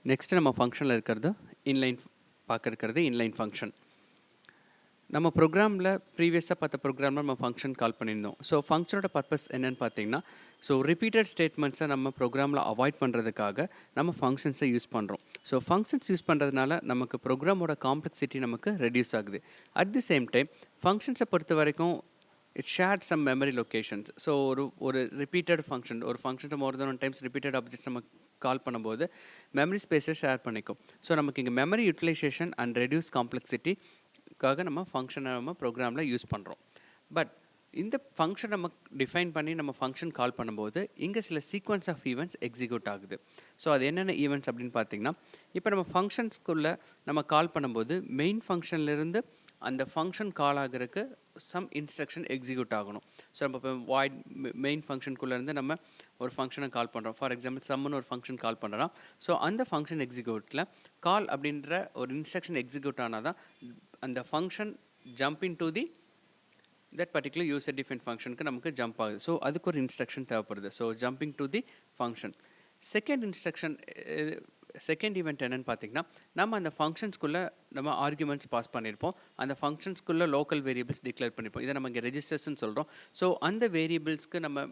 Next நம்ம ஃபங்க்ஷனில் இருக்கிறது இன்லைன் பார்க்க இருக்கிறது இன்லைன் ஃபங்க்ஷன். நம்ம ப்ரோக்ராமில் ப்ரீவியஸாக பார்த்த ப்ரோக்ராமில் நம்ம ஃபங்க்ஷன் கால் பண்ணியிருந்தோம். ஸோ ஃபங்க்ஷனோட பர்பஸ் என்னென்னு பார்த்தீங்கன்னா, ஸோ ரிப்பீட்டட் ஸ்டேட்மெண்ட்ஸை நம்ம ப்ரோக்ராமில் அவாய்ட் பண்ணுறதுக்காக நம்ம ஃபங்க்ஷன்ஸை யூஸ் பண்ணுறோம். ஸோ ஃபங்க்ஷன்ஸ் யூஸ் பண்ணுறதுனால நமக்கு ப்ரோக்ராமோட காம்ப்ளெக்சிட்டி நமக்கு ரெடியூஸ் ஆகுது. அட் தி சேம் டைம் ஃபங்க்ஷன்ஸை பொறுத்த வரைக்கும் it shared some memory locations. So ஒரு ரிப்பீட்டட் ஃபங்க்ஷன், ஒரு ஃபங்க்ஷனை more than one times repeated objects நம்ம கால் பண்ணும்போது மெமரி ஸ்பேஸை ஷேர் பண்ணிக்கும். ஸோ நமக்கு இங்கே மெமரி யூட்டிலைசேஷன் அண்ட் ரெடியூஸ் காம்ப்ளெக்சிட்டிக்காக நம்ம ஃபங்க்ஷனை நம்ம ப்ரோக்ராமில் யூஸ் பண்ணுறோம். பட் இந்த ஃபங்க்ஷன் நம்ம டிஃபைன் பண்ணி நம்ம ஃபங்க்ஷன் கால் பண்ணும்போது இங்கே சில சீக்வன்ஸ் ஆஃப் ஈவெண்ட்ஸ் எக்ஸிக்யூட் ஆகுது. ஸோ அது என்னென்ன ஈவெண்ட்ஸ் அப்படின்னு பார்த்தீங்கன்னா, இப்போ நம்ம ஃபங்க்ஷன்ஸ்குள்ளே நம்ம கால் பண்ணும்போது மெயின் ஃபங்க்ஷன்லேருந்து அந்த ஃபங்க்ஷன் கால் ஆகிறதுக்கு சம் இன்ஸ்ட்ரக்ஷன் எக்ஸிக்யூட் ஆகணும். ஸோ நம்ம இப்போ வாய்ட் மெயின் ஃபங்க்ஷனுக்குள்ளேருந்து நம்ம ஒரு ஃபங்க்ஷனை கால் பண்ணுறோம். ஃபார் எக்ஸாம்பிள் சம்முன்னு ஒரு ஃபங்க்ஷன் கால் பண்ணுறோம். ஸோ அந்த ஃபங்க்ஷன் எக்ஸிக்யூட்டில் கால் அப்படின்ற ஒரு இன்ஸ்ட்ரக்ஷன் எக்ஸிக்யூட் ஆனால் தான் அந்த function jump in to the that particular user define ஃபங்க்ஷனுக்கு நமக்கு ஜம்ப் ஆகுது. ஸோ அதுக்கு ஒரு இன்ஸ்ட்ரக்ஷன் தேவைப்படுது. So jumping to the function. Second event என்னென்னு பார்த்தீங்கன்னா, நம்ம அந்த ஃபங்க்ஷன்ஸ்குள்ளே நம்ம ஆர்குமெண்ட்ஸ் பாஸ் பண்ணியிருப்போம். அந்த ஃபங்க்ஷன்ஸ்குள்ளே லோக்கல் வேரியபிள்ஸ் டிக்ளேர் பண்ணியிருப்போம். இதை நம்ம இங்கே ரெஜிஸ்டர்ஸ்ன்னு சொல்கிறோம். ஸோ அந்த வேரியபிள்ஸ்க்கு நம்ம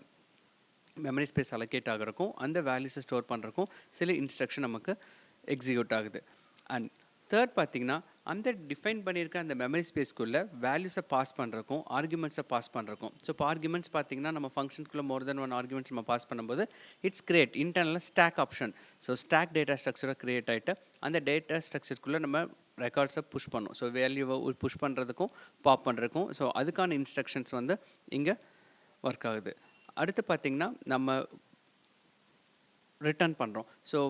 மெமரி ஸ்பேஸ் அலோகேட் ஆகிறக்கும் அந்த வேல்யூஸை ஸ்டோர் பண்ணுறக்கும் சில இன்ஸ்ட்ரக்ஷன் நமக்கு எக்ஸிக்யூட் ஆகுது. அண்ட் தேர்ட் பார்த்தீங்கன்னா, அந்த டிஃபைன் பண்ணியிருக்க அந்த மெமரி ஸ்பேஸ்க்குள்ளே வேல்யூஸை பாஸ் பண்ணுறக்கும் ஆர்குமெண்ட்ஸை பாஸ் பண்ணுறக்கும். ஸோ இப்போ ஆர்குமெண்ட்ஸ் பார்த்தீங்கன்னா, நம்ம ஃபங்க்ஷன்ஸ்குள்ளே மோர் தென் ஒன் ஆர்குமெண்ட்ஸ் நம்ம பாஸ் பண்ணும்போது இட்ஸ் கிரியேட் இன்டர்னலாக stack option. So stack data ஸ்ட்ரக்சராக கிரியேட் ஆகிட்டு அந்த டேட்டா ஸ்ட்ரக்சர்க்குள்ளே நம்ம ரெக்கார்ட்ஸை புஷ் பண்ணணும். ஸோ வேல்யூவை புஷ் பண்ணுறதுக்கும் பாப் பண்ணுறதுக்கும் ஸோ அதுக்கான இன்ஸ்ட்ரக்ஷன்ஸ் வந்து இங்கே ஒர்க் ஆகுது. அடுத்து பார்த்திங்கன்னா, நம்ம ரிட்டர்ன் பண்ணுறோம். ஸோ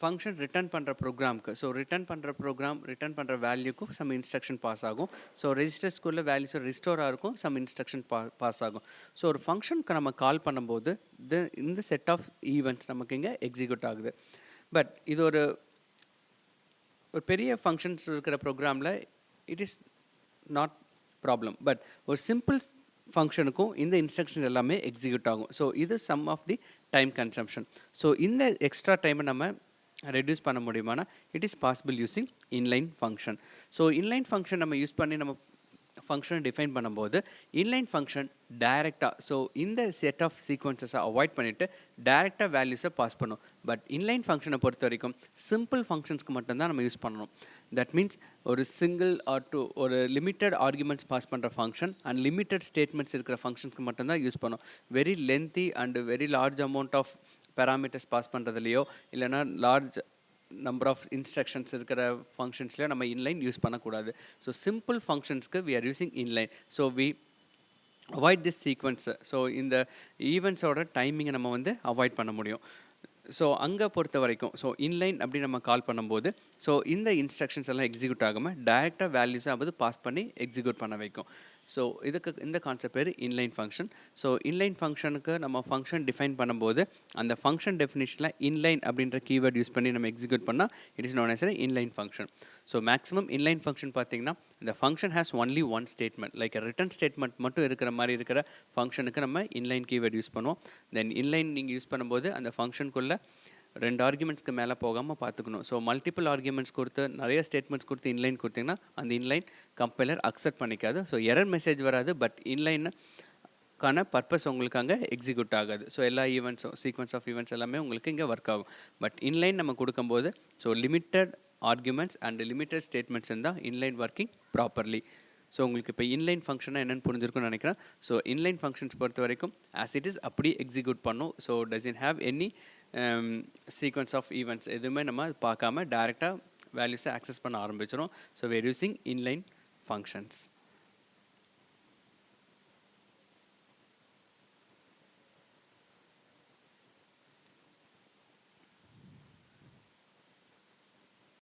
ஃபங்க்ஷன் ரிட்டர்ன் பண்ணுற ப்ரோக்ராமுக்கு ரிட்டர்ன் பண்ணுற வேல்யூக்கும் சம் இன்ஸ்ட்ரக்ஷன் பாஸ் ஆகும். ஸோ ரெஜிஸ்டர்ஸ்குள்ளே வேல்யூஸை ரிஸ்டோராக இருக்கும், சம் இன்ஸ்ட்ரக்ஷன் பாஸ் ஆகும். ஸோ ஒரு ஃபங்க்ஷனுக்கு நம்ம கால் பண்ணும்போது இந்த செட் ஆஃப் ஈவெண்ட்ஸ் நமக்கு இங்கே எக்ஸிக்யூட் ஆகுது. பட் இது ஒரு பெரிய ஃபங்க்ஷன்ஸ் இருக்கிற ப்ரோக்ராமில் it is not problem. But ஒரு சிம்பிள் ஃபங்க்ஷனுக்கும் இந்த இன்ஸ்ட்ரக்ஷன்ஸ் எல்லாமே எக்ஸிக்யூட் ஆகும். ஸோ இது sum of the time consumption. So இந்த எக்ஸ்ட்ரா டைமை நம்ம ரெடியூஸ் பண்ண முடியுமானா it is possible using inline function. So inline function நம்ம யூஸ் பண்ணி நம்ம ஃபங்க்ஷனை டிஃபைன் பண்ணும்போது இன்லைன் ஃபங்க்ஷன் டைரெக்டாக இந்த செட் ஆஃப் சீக்வன்சஸை அவாய்ட் பண்ணிவிட்டு டைரெக்டாக வேல்யூஸை பாஸ் பண்ணும். பட் இன்லைன் ஃபங்க்ஷனை பொறுத்த வரைக்கும் சிம்பிள் ஃபங்க்ஷன்ஸ்க்கு மட்டும்தான் நம்ம யூஸ் பண்ணணும். தட் மீன்ஸ் ஒரு சிங்கிள் ஒரு லிமிட்டட் ஆர்குமெண்ட்ஸ் பாஸ் பண்ணுற ஃபங்க்ஷன் அண்ட் லிமிட்டட் ஸ்டேட்மெண்ட்ஸ் இருக்கிற ஃபங்க்ஷன்ஸ்க்கு மட்டும்தான் யூஸ் பண்ணணும். Very lengthy and very large amount of parameters pass பண்ணுறதுலையோ இல்லைனா லார்ஜ் நம்பர் ஆஃப் இன்ஸ்ட்ரக்ஷன்ஸ் இருக்கிற ஃபங்க்ஷன்ஸ்லையோ நம்ம இன்லைன் யூஸ் பண்ணக்கூடாது. ஸோ சிம்பிள் ஃபங்க்ஷன்ஸ்க்கு we are using inline. So we avoid this சீக்வன்ஸை. ஸோ இந்த ஈவெண்ட்ஸோட டைமிங்கை நம்ம வந்து அவாய்ட் பண்ண முடியும். ஸோ அங்கே பொறுத்த வரைக்கும் இன்லைன் அப்படி நம்ம கால் பண்ணும்போது இந்த இன்ஸ்ட்ரக்ஷன்ஸ் எல்லாம் எக்ஸிக்யூட் ஆகாமல் டைரெக்டாக வேல்யூஸை வந்து பாஸ் பண்ணி எக்ஸிக்யூட் பண்ண வைக்கும். ஸோ இந்த கான்செப்ட் பேர் இன்லைன் ஃபங்க்ஷன். ஸோ இன்லைன் ஃபங்க்ஷனுக்கு நம்ம ஃபங்க்ஷன் டிஃபைன் பண்ணும்போது அந்த ஃபங்க்ஷன் டெஃபினிஷனில் இன்லைன் அப்படின்ற கீவேர்ட் யூஸ் பண்ணி நம்ம எக்ஸிக்யூட் பண்ணால் it is known as inline function. So maximum inline function பார்த்தீங்கன்னா, இந்த function has only one statement, like return statement மட்டும் இருக்கிற மாதிரி இருக்கிற ஃபங்க்ஷனுக்கு நம்ம இன்லைன் கீவேர்ட் யூஸ் பண்ணுவோம். தென் இன்லைன் நீங்கள் யூஸ் பண்ணும்போது அந்த ஃபங்க்ஷனுக்குள்ளே 2 ஆர்குமெண்ட்ஸ்க்கு மேலே போகாமல் பார்த்துக்கணும். ஸோ மல்டிபிள் ஆர்குமெண்ட்ஸ் கொடுத்து நிறைய ஸ்டேட்மெண்ட்ஸ் கொடுத்து இன்லைன் கொடுத்தீங்கன்னா அந்த இன்லைன் கம்பைலர் அக்செப்ட் பண்ணிக்காது. ஸோ எரர் மெசேஜ் வராது, பட் இன்லைனுக்கான பர்பஸ் உங்களுக்கு அங்கே எக்ஸிக்யூட் ஆகாது. ஸோ எல்லா ஈவெண்ட்ஸும் சீக்வன்ஸ் ஆஃப் ஈவெண்ட்ஸ் எல்லாமே உங்களுக்கு இங்கே ஒர்க் ஆகும். பட் இன்லைன் நம்ம கொடுக்கும்போது limited arguments and limited statements இருந்தால் இன்லைன் ஒர்க்கிங் ப்ராப்பர்லி. ஸோ உங்களுக்கு இப்போ இன்லைன் ஃபங்க்ஷனாக என்னென்னு புரிஞ்சிருக்குன்னு நினைக்கிறேன். ஸோ இன்லைன் ஃபங்க்ஷன்ஸ் பொறுத்த வரைக்கும் ஆஸ் இட் இஸ் அப்படியே எக்ஸிக்யூட் பண்ணும். So doesn't have any sequence of events எதுவுமே நம்ம பார்க்காம டைரெக்டாக வேல்யூஸை ஆக்சஸ் பண்ண ஆரம்பிச்சிடும். ஸோ we are using inline functions.